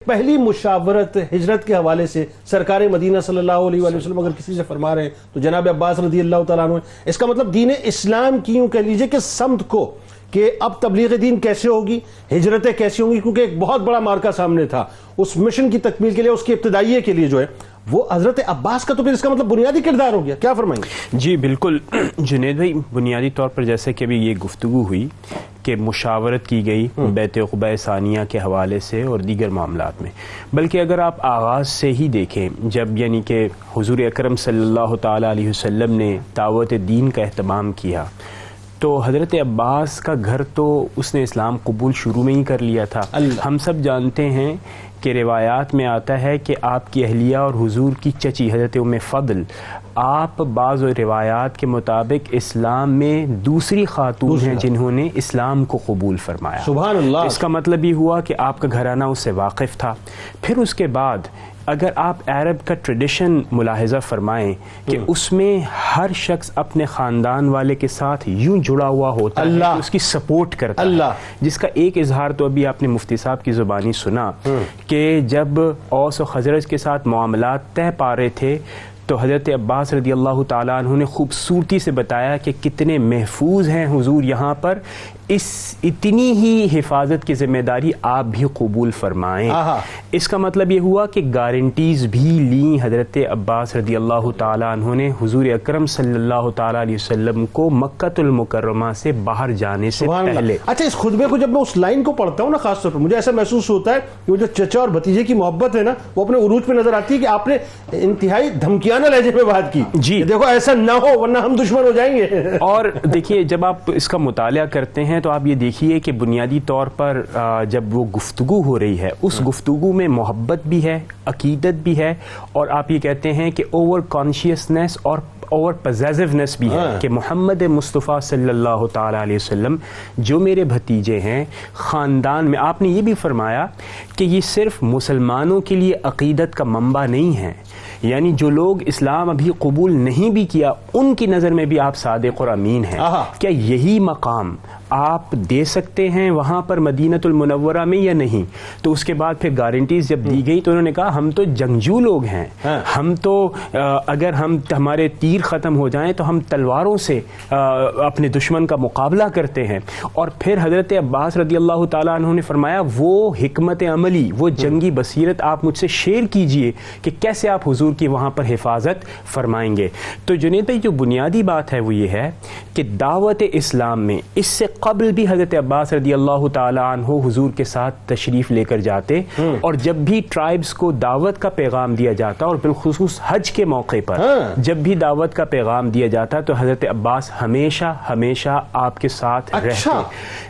پہلی مشاورت ہجرت کے حوالے سے سرکار مدینہ صلی اللہ علیہ وآلہ وسلم اگر کسی سے فرما رہے ہیں تو جناب عباس رضی اللہ تعالیٰ عنہ، اس کا مطلب دین اسلام کی یوں کہہ لیجئے کہ سمت کو کہ اب تبلیغ دین کیسے ہوگی، ہجرتیں کیسی ہوں گی، کیونکہ ایک بہت بڑا مارکہ سامنے تھا اس مشن کی تکمیل کے لیے، اس کی ابتدائیے کے لیے جو ہے وہ حضرت عباس کا تو پھر اس کا مطلب بنیادی کردار ہو گیا. کیا فرمائیں گے؟ جی بالکل جنید بھائی، بنیادی طور پر جیسے کہ ابھی یہ گفتگو ہوئی کہ مشاورت کی گئی بیعت عقبہ ثانیہ کے حوالے سے اور دیگر معاملات میں، بلکہ اگر آپ آغاز سے ہی دیکھیں جب یعنی کہ حضور اکرم صلی اللہ تعالیٰ علیہ وسلم نے دعوت دین کا اہتمام کیا تو حضرت عباس کا گھر تو اس نے اسلام قبول شروع میں ہی کر لیا تھا. ہم سب جانتے ہیں کہ روایات میں آتا ہے کہ آپ کی اہلیہ اور حضور کی چچی حضرت ام فضل آپ بعض روایات کے مطابق اسلام میں دوسری خاتون ہیں جنہوں نے اسلام کو قبول فرمایا. سبحان اللہ. اس کا مطلب یہ ہوا کہ آپ کا گھرانہ اس سے واقف تھا. پھر اس کے بعد اگر آپ عرب کا ٹریڈیشن ملاحظہ فرمائیں کہ اس میں ہر شخص اپنے خاندان والے کے ساتھ یوں جڑا ہوا ہوتا ہے، اس کی سپورٹ کرتا ہے، جس کا ایک اظہار تو ابھی آپ نے مفتی صاحب کی زبانی سنا کہ جب اوس و خزرج کے ساتھ معاملات طے پا رہے تھے تو حضرت عباس رضی اللہ تعالیٰ عنہ نے خوبصورتی سے بتایا کہ کتنے محفوظ ہیں حضور یہاں پر، اس اتنی ہی حفاظت کی ذمہ داری آپ بھی قبول فرمائیں. اس کا مطلب یہ ہوا کہ گارنٹیز بھی لیں حضرت عباس رضی اللہ تعالیٰ عنہ نے حضور اکرم صلی اللہ تعالیٰ علیہ وسلم کو مکۃ المکرمہ سے باہر جانے سے پہلے. اچھا، اس خطبے کو جب میں اس لائن کو پڑھتا ہوں نا، خاص طور پر مجھے ایسا محسوس ہوتا ہے کہ وہ جو چچا اور بھتیجے کی محبت ہے نا، وہ اپنے عروج پہ نظر آتی ہے کہ آپ نے انتہائی دھمکیانہ لہجے میں بات کی. جی دیکھو ایسا نہ ہو ورنہ ہم دشمن ہو جائیں گے. اور دیکھیے جب آپ اس کا مطالعہ کرتے ہیں تو آپ یہ دیکھیے کہ بنیادی طور پر جب وہ گفتگو ہو رہی ہے اس گفتگو میں محبت بھی ہے، عقیدت بھی ہے، اور آپ یہ کہتے ہیں کہ اوور کانشیسنس اور اوور پوزیسونیس بھی ہے کہ محمد مصطفیٰ صلی اللہ تعالیٰ علیہ وسلم جو میرے بھتیجے ہیں خاندان میں. آپ نے یہ بھی فرمایا کہ یہ صرف مسلمانوں کے لیے عقیدت کا منبع نہیں ہے، یعنی جو لوگ اسلام ابھی قبول نہیں بھی کیا ان کی نظر میں بھی آپ صادق اور امین ہیں. کیا یہی مقام آپ دے سکتے ہیں وہاں پر مدینۃ المنورہ میں یا نہیں؟ تو اس کے بعد پھر گارنٹیز جب دی گئی تو انہوں نے کہا ہم تو جنگجو لوگ ہیں، ہم تو اگر ہمارے تیر ختم ہو جائیں تو ہم تلواروں سے اپنے دشمن کا مقابلہ کرتے ہیں. اور پھر حضرت عباس رضی اللہ تعالیٰ عنہ نے فرمایا وہ حکمت عملی، وہ جنگی بصیرت آپ مجھ سے شیئر کیجئے کہ کیسے آپ حضور کی وہاں پر حفاظت فرمائیں گے. تو جنید بھائی جو بنیادی بات ہے وہ یہ ہے کہ دعوت اسلام میں اس سے قبل بھی حضرت عباس رضی اللہ تعالیٰ عنہ حضور کے ساتھ تشریف لے کر جاتے، اور جب بھی ٹرائبز کو دعوت کا پیغام دیا جاتا اور بالخصوص حج کے موقع پر جب بھی دعوت کا پیغام دیا جاتا تو حضرت عباس ہمیشہ ہمیشہ آپ کے ساتھ رہتے.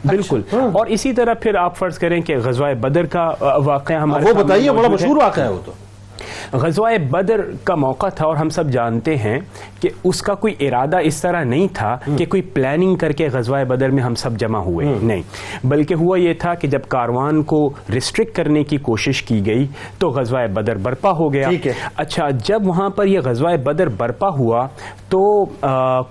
بالکل. اور اسی طرح پھر آپ فرض کریں کہ غزوہ بدر کا واقعہ ہمارے وہ بتائیے، بڑا مشہور واقعہ ہے وہ تو. غزوہ بدر کا موقع تھا اور ہم سب جانتے ہیں کہ اس کا کوئی ارادہ اس طرح نہیں تھا کہ کوئی پلاننگ کر کے غزوہ بدر میں ہم سب جمع ہوئے، نہیں، بلکہ ہوا یہ تھا کہ جب کاروان کو ریسٹرکٹ کرنے کی کوشش کی گئی تو غزوہ بدر برپا ہو گیا. اچھا، جب وہاں پر یہ غزوہ بدر برپا ہوا تو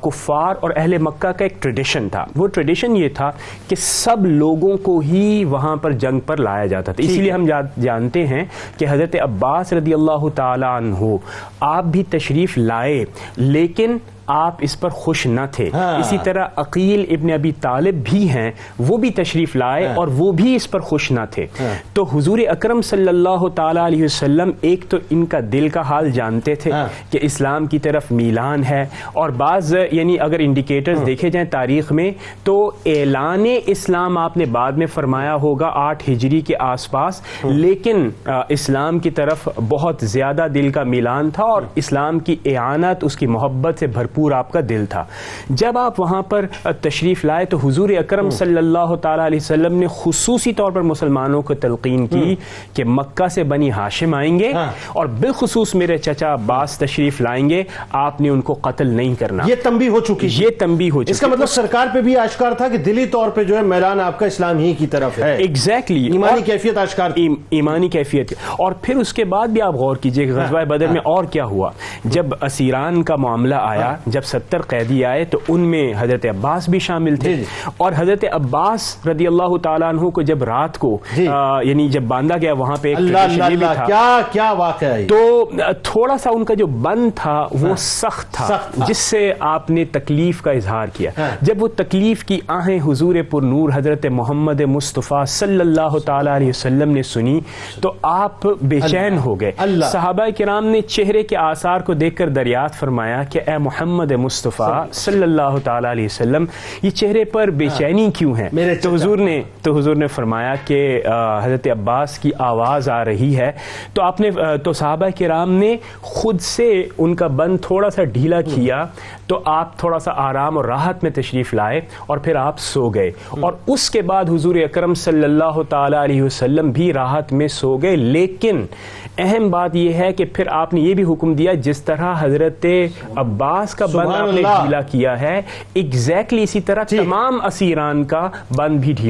کفار اور اہل مکہ کا ایک ٹریڈیشن تھا. وہ ٹریڈیشن یہ تھا کہ سب لوگوں کو ہی وہاں پر جنگ پر لایا جاتا تھا. اسی لیے ہم جانتے ہیں کہ حضرت عباس رضی اللہ تعالیٰ عنہ آپ بھی تشریف لائے لیکن آپ اس پر خوش نہ تھے. اسی طرح عقیل ابن ابی طالب بھی ہیں، وہ بھی تشریف لائے اور وہ بھی اس پر خوش نہ تھے. تو حضور اکرم صلی اللہ تعالیٰ علیہ وسلم ایک تو ان کا دل کا حال جانتے تھے کہ اسلام کی طرف میلان ہے، اور بعض یعنی اگر انڈیکیٹرز دیکھے جائیں تاریخ میں تو اعلان اسلام آپ نے بعد میں فرمایا ہوگا 8 ہجری کے آس پاس، لیکن اسلام کی طرف بہت زیادہ دل کا میلان تھا اور اسلام کی اعانت، اس کی محبت سے بھرپور آپ کا دل تھا. جب آپ وہاں پر تشریف لائے تو حضور اکرم صلی اللہ تعالیٰ علیہ وسلم نے خصوصی طور پر مسلمانوں کو تلقین کی کہ مکہ سے بنی ہاشم آئیں گے اور بالخصوص میرے چچا عباس تشریف لائیں گے، آپ نے ان کو قتل نہیں کرنا. یہ تنبیہ ہو چکی، یہ تنبیہ ہو چکی. اس کا مطلب سرکار پہ بھی آشکار تھا کہ دلی طور پہ جو ہے میلان آپ کا اسلام ہی کی طرف ہے. ایگزیکٹلی، ایمانی کیفیت آشکار، ایمانی کیفیت. اور پھر اس کے بعد بھی آپ غور کیجئے کہ غزوہ بدر میں اور کیا ہوا. جب اسیران کا معاملہ آیا جب 70 قیدی آئے تو ان میں حضرت عباس بھی شامل تھے، اور حضرت عباس رضی اللہ تعالیٰ عنہ کو جب رات کو یعنی جب باندھا گیا وہاں پہ کیا واقعہ ہے، تو تھوڑا سا ان کا جو بند تھا وہ سخت تھا، جس سے آپ نے تکلیف کا اظہار کیا۔ جب وہ تکلیف کی آہیں حضور پر نور حضرت محمد مصطفیٰ صلی اللہ تعالی علیہ وسلم نے سنی تو آپ بے چین ہو گئے۔ صحابہ کرام نے چہرے کے آثار کو دیکھ کر دریافت فرمایا کہ اے محمد مصطفیٰ صلی اللہ تعالی علیہ وسلم، یہ چہرے پر بے چینی کیوں ہے؟ تو حضور نے فرمایا کہ حضرت عباس کی آواز آ رہی ہے۔ تو صحابہ کرام نے خود سے ان کا بند تھوڑا سا ڈھیلا کیا، تو آپ تھوڑا سا آرام اور راحت میں تشریف لائے اور پھر آپ سو گئے، اور اس کے بعد حضور اکرم صلی اللہ تعالی علیہ وسلم بھی راحت میں سو گئے۔ لیکن اہم بات یہ ہے کہ پھر آپ نے یہ بھی حکم دیا جس طرح حضرت عباس کا بند آپ نے ڈھیلا کیا ہے، ایگزیکٹلی اسی طرح تمام اسیران کا بند بھی ڈھیلا